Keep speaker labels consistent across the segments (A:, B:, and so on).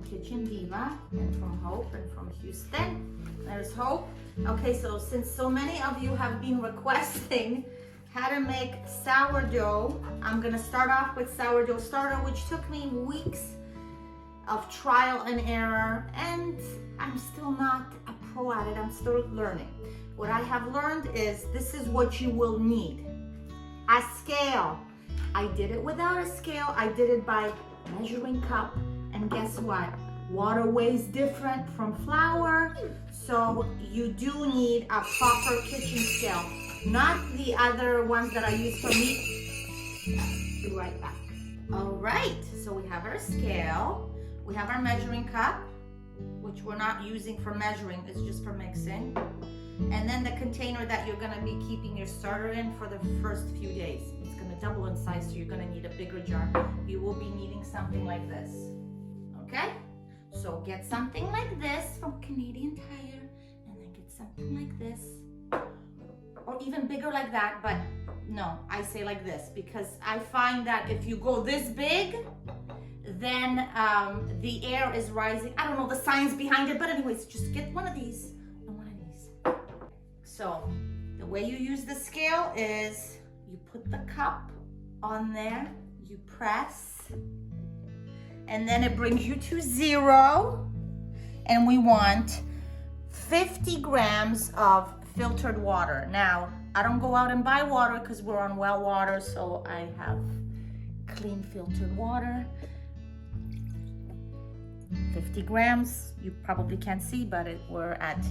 A: Kitchen Diva and from Hope and from Houston. There's Hope. Okay, so since so many of you have been requesting how to make sourdough, I'm gonna start off with sourdough starter, which took me weeks of trial and error, and I'm still not a pro at it. I'm still learning. What I have learned is this is what you will need. A scale. I did it without a scale. I did it by measuring cup, and guess what? Water weighs different from flour, so you do need a proper kitchen scale, not the other ones that I use for meat. Be right back. All right, so we have our scale, we have our measuring cup, which we're not using for measuring, it's just for mixing, and then the container that you're gonna be keeping your starter in for the first few days. It's gonna double in size, so you're gonna need a bigger jar. You will be needing something like this, okay? So get something like this from Canadian Tire, and then get something like this, or even bigger like that, but no, I say like this, because I find that if you go this big, then the air is rising. I don't know the science behind it, but anyways, just get one of these and one of these. So the way you use the scale is you put the cup on there, you press, and then it brings you to 0, and we want 50 grams of filtered water. Now, I don't go out and buy water because we're on well water, so I have clean filtered water. 50 grams, you probably can't see, but we're at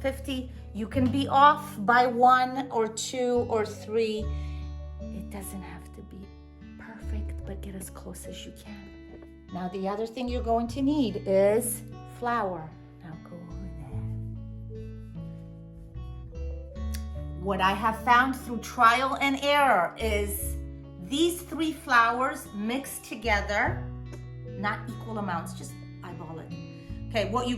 A: 50. You can be off by 1 or 2 or 3. It doesn't have to be perfect, but get as close as you can. Now the other thing you're going to need is flour. Now go over there. What I have found through trial and error is these 3 flours mixed together, not equal amounts, just eyeball it. Okay, what you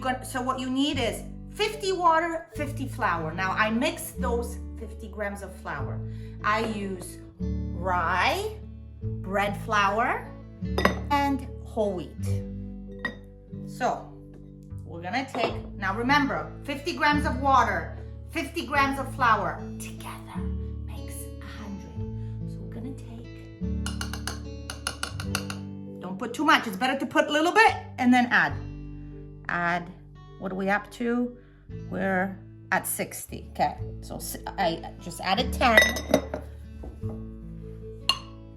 A: need is 50 water, 50 flour. Now I mix those 50 grams of flour. I use rye, bread flour, and whole wheat. So we're gonna take, now remember, 50 grams of water, 50 grams of flour, together makes 100. So we're gonna take, don't put too much, it's better to put a little bit and then add, what are we up to? We're at 60, okay. So I just added 10.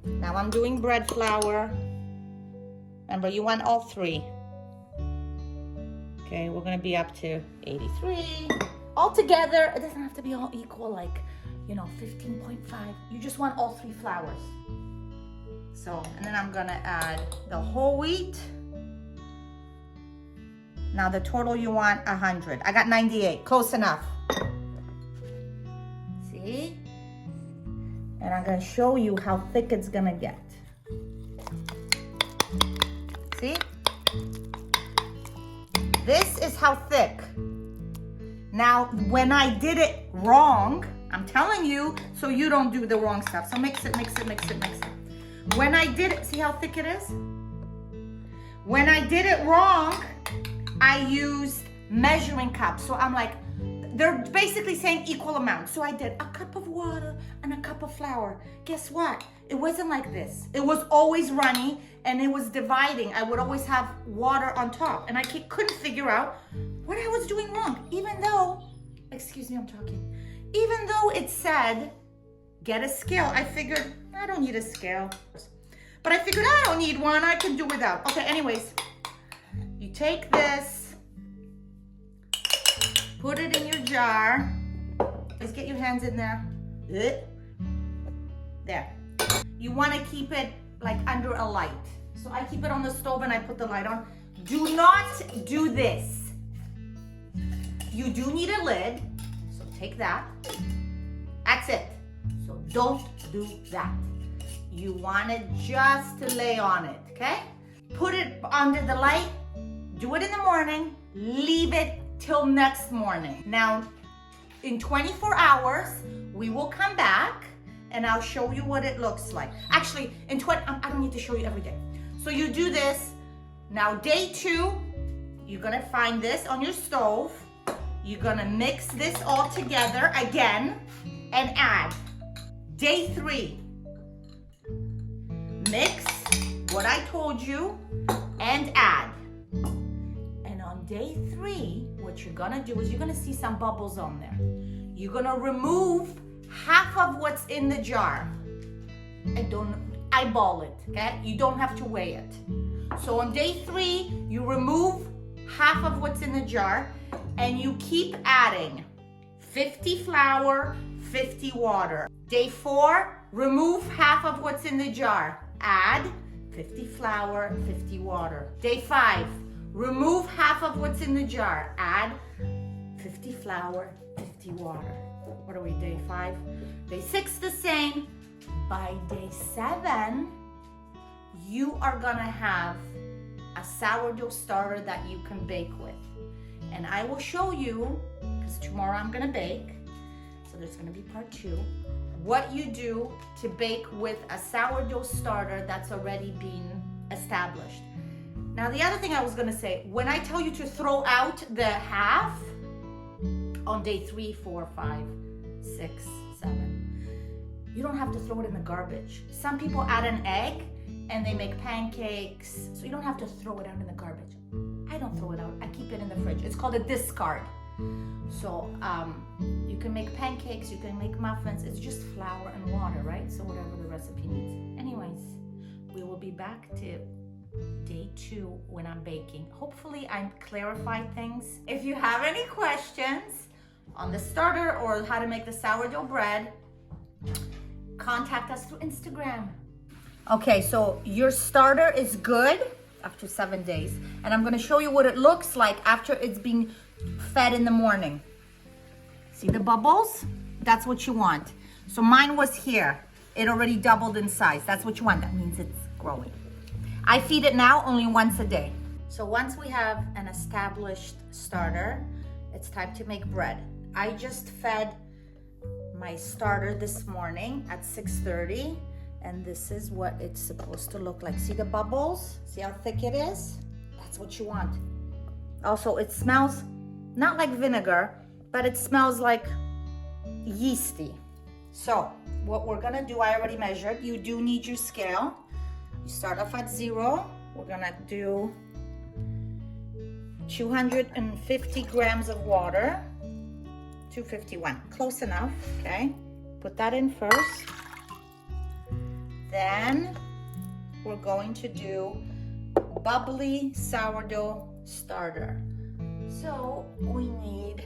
A: Now I'm doing bread flour. Remember, you want all 3. Okay, we're gonna be up to 83. All together, it doesn't have to be all equal, like, 15.5. You just want all 3 flours. So, and then I'm gonna add the whole wheat. Now the total you want 100. I got 98, close enough. See? And I'm gonna show you how thick it's gonna get. See? This is how thick. Now, when I did it wrong, I'm telling you, so you don't do the wrong stuff. So mix it, mix it, mix it, mix it. When I did it, see how thick it is? When I did it wrong, I used measuring cups. So I'm like, they're basically saying equal amounts. So I did a cup of water and a cup of flour. Guess what? It wasn't like this. It was always runny and it was dividing. I would always have water on top and I couldn't figure out what I was doing wrong. Even though, excuse me, I'm talking. Even though it said, get a scale, I figured, I don't need a scale. But I figured I don't need one, I can do without. Okay, anyways, you take this, put it in your jar. Just get your hands in there. There. You want to keep it like under a light. So I keep it on the stove and I put the light on. Do not do this. You do need a lid, so take that. That's it. So don't do that. You want it just to lay on it, okay? Put it under the light, do it in the morning, leave it till next morning. Now, in 24 hours, we will come back and I'll show you what it looks like. Actually, I don't need to show you every day. So you do this. Now, day 2, you're gonna find this on your stove. You're gonna mix this all together again and add. Day 3, mix what I told you and add. And on day 3, what you're gonna do is you're gonna see some bubbles on there. You're gonna remove half of what's in the jar. And don't eyeball it, okay? You don't have to weigh it. So on day 3, you remove half of what's in the jar and you keep adding 50 flour, 50 water. Day 4, remove half of what's in the jar. Add 50 flour, 50 water. Day 5, remove half of what's in the jar. Add 50 flour, 50 water. What are we, day 5? Day 6, the same. By day 7, you are gonna have a sourdough starter that you can bake with. And I will show you, because tomorrow I'm gonna bake, so there's gonna be part 2, what you do to bake with a sourdough starter that's already been established. Now the other thing I was gonna say, when I tell you to throw out the half on day 3, 4, 5, 6, 7, you don't have to throw it in the garbage. Some people add an egg and they make pancakes, so you don't have to throw it out in the garbage. I don't throw it out, I keep it in the fridge. It's called a discard. So you can make pancakes, you can make muffins. It's just flour and water, right? So whatever the recipe needs. Anyways, we will be back to day 2 when I'm baking. Hopefully I clarified things. If you have any questions on the starter or how to make the sourdough bread, contact us through Instagram. Okay, so your starter is good after 7 days. And I'm gonna show you what it looks like after it's being fed in the morning. See the bubbles? That's what you want. So mine was here. It already doubled in size. That's what you want. That means it's growing. I feed it now only once a day. So once we have an established starter, it's time to make bread. I just fed my starter this morning at 6:30, and this is what it's supposed to look like. See the bubbles? See how thick it is? That's what you want. Also, it smells not like vinegar, but it smells like yeasty. So what we're gonna do, I already measured. You do need your scale. You start off at 0. We're gonna do 250 grams of water. 251, close enough, okay? Put that in first. Then we're going to do bubbly sourdough starter. So we need,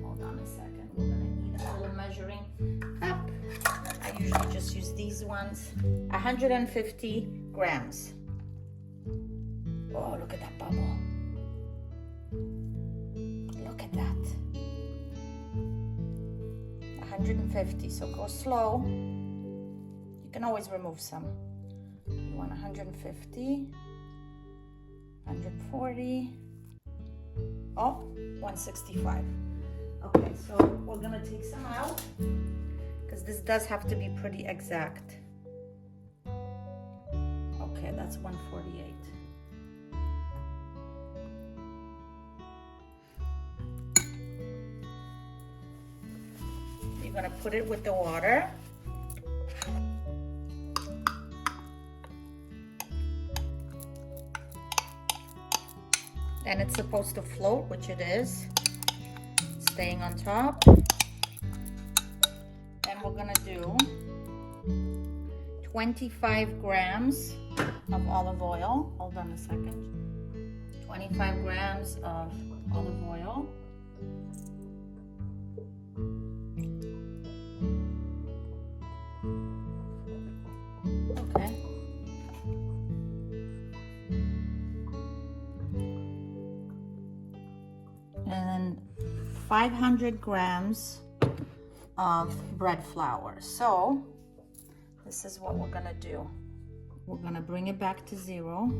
A: hold on a second, we're gonna need a little measuring cup. I usually just use these ones. 150 grams. Oh, look at that bubble. Look at that. 150, so go slow. You can always remove some. You want 150, 140, oh, 165. Okay, so we're gonna take some out because this does have to be pretty exact. Okay, that's 148. You're gonna put it with the water. And it's supposed to float, which it is, staying on top. And we're gonna do 25 grams of olive oil. Hold on a second. 25 grams of olive oil. Okay. And 500 grams of bread flour. So this is what we're gonna do. We're gonna bring it back to 0.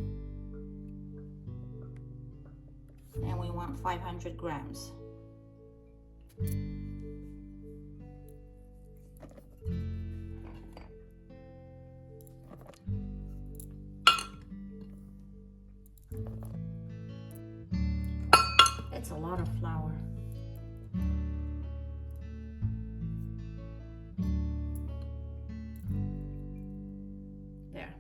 A: And we want 500 grams. a lot of flour. There.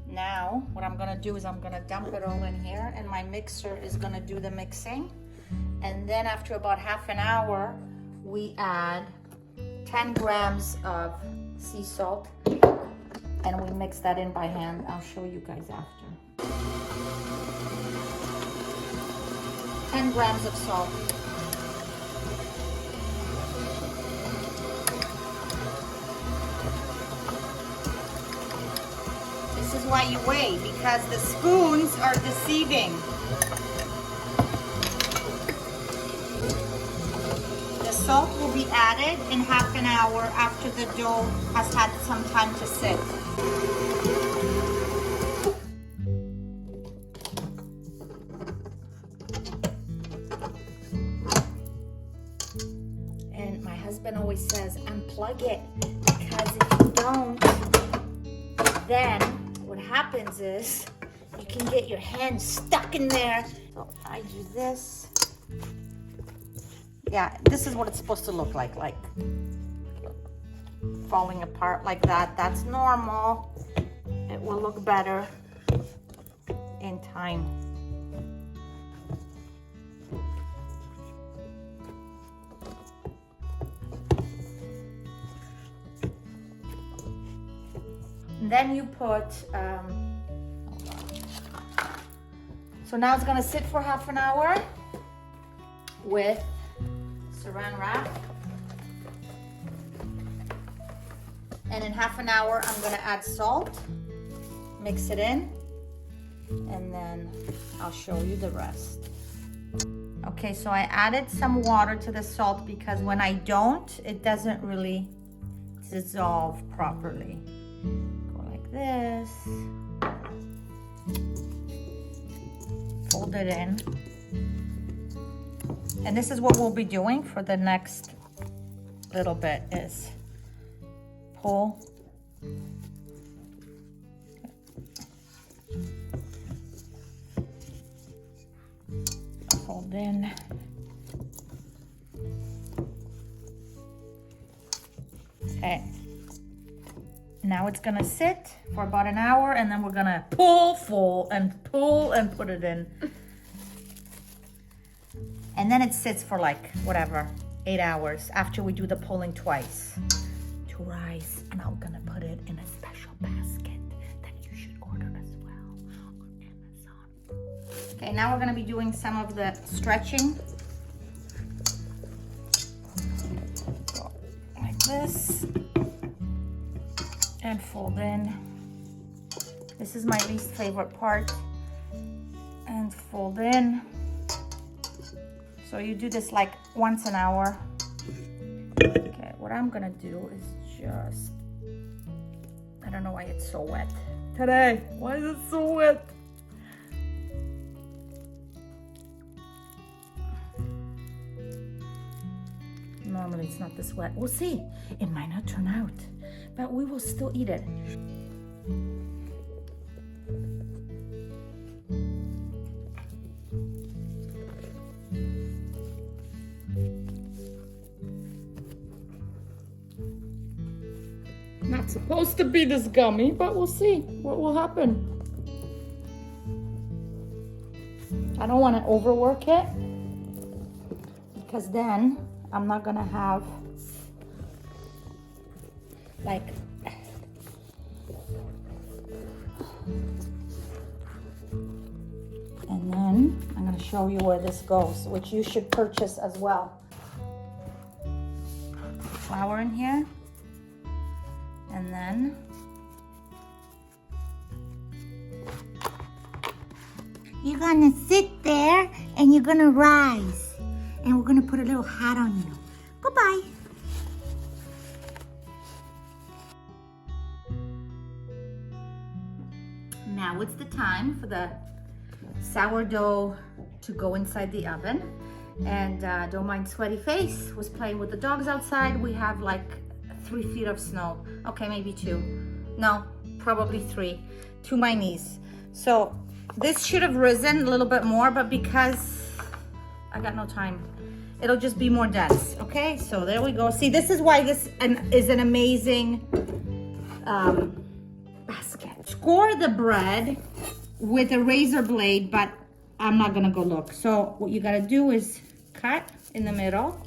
A: Now, what I'm gonna do is I'm gonna dump it all in here, and my mixer is gonna do the mixing. And then after about half an hour, we add 10 grams of sea salt, and we mix that in by hand. I'll show you guys after. 10 grams of salt. This is why you weigh, because the spoons are deceiving. The salt will be added in half an hour after the dough has had some time to sit. And my husband always says, unplug it, because if you don't, then what happens is you can get your hand stuck in there. So I do this. Yeah, this is what it's supposed to look like falling apart like that. That's normal. It will look better in time. And then you put, so now it's gonna sit for half an hour with Saran wrap. And in half an hour, I'm gonna add salt, mix it in, and then I'll show you the rest. Okay, so I added some water to the salt because when I don't, it doesn't really dissolve properly. Go like this, fold it in. And this is what we'll be doing for the next little bit is pull. Fold in. Okay. Now it's gonna sit for about an hour, and then we're gonna pull and put it in. And then it sits for like, whatever, 8 hours after we do the pulling twice to rise. And I'm gonna put it in a special basket that you should order as well on Amazon. Okay, now we're gonna be doing some of the stretching. So, like this. And fold in. This is my least favorite part. And fold in. So you do this like once an hour. Okay, what I'm gonna do is just, I don't know why it's so wet today. Why is it so wet? Normally it's not this wet. We'll see. It might not turn out, but we will still eat it. Not supposed to be this gummy, but we'll see what will happen. I don't want to overwork it because then I'm not gonna have like and then I'm gonna show you where this goes, which you should purchase as well. Flour in here. And then you're gonna sit there and you're gonna rise. And we're gonna put a little hat on you. Goodbye. Now it's the time for the sourdough to go inside the oven. And don't mind sweaty face, was playing with the dogs outside. We have like 3 feet of snow. Okay, maybe 2. No, probably 3 to my knees. So This should have risen a little bit more, but because I got no time, it'll just be more dense. Okay, so there we go. See, this is why this is an amazing basket. Score the bread with a razor blade, but I'm not gonna go look. So what you gotta do is cut in the middle,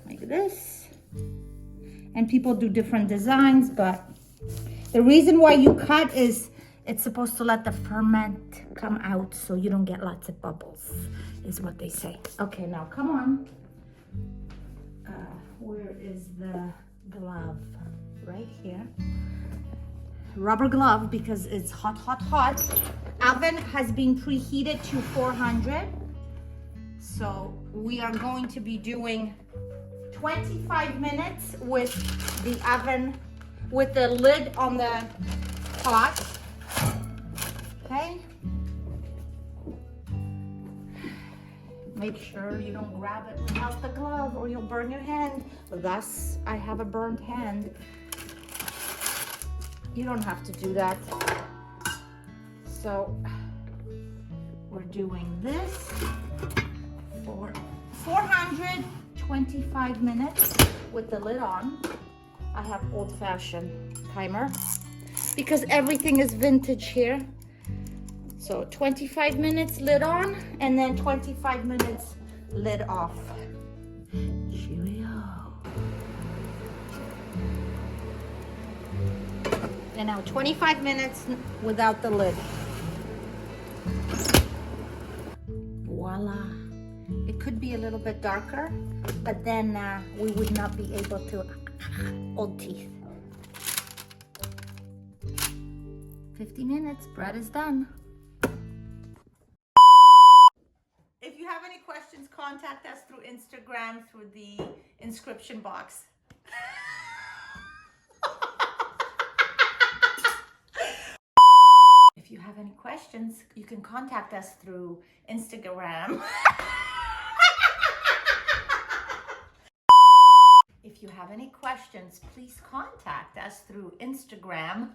A: like this. And people do different designs, but the reason why you cut is it's supposed to let the ferment come out so you don't get lots of bubbles, is what they say. Okay, now come on. Where is the glove? Right here. Rubber glove, because it's hot, hot, hot. Oven has been preheated to 400. So we are going to be doing 25 minutes with the oven, with the lid on the pot. Okay. Make sure you don't grab it without the glove or you'll burn your hand. Thus, I have a burned hand. You don't have to do that. So, we're doing this for 425 minutes with the lid on. I have old-fashioned timer because everything is vintage here. So 25 minutes lid on and then 25 minutes lid off. Cheerio. And now 25 minutes without the lid. Voila. It could be a little bit darker, but then we would not be able to, old teeth. 50 minutes, bread is done. If you have any questions, contact us through Instagram, through the inscription box. If you have any questions, you can contact us through Instagram. If you have any questions, please contact us through Instagram.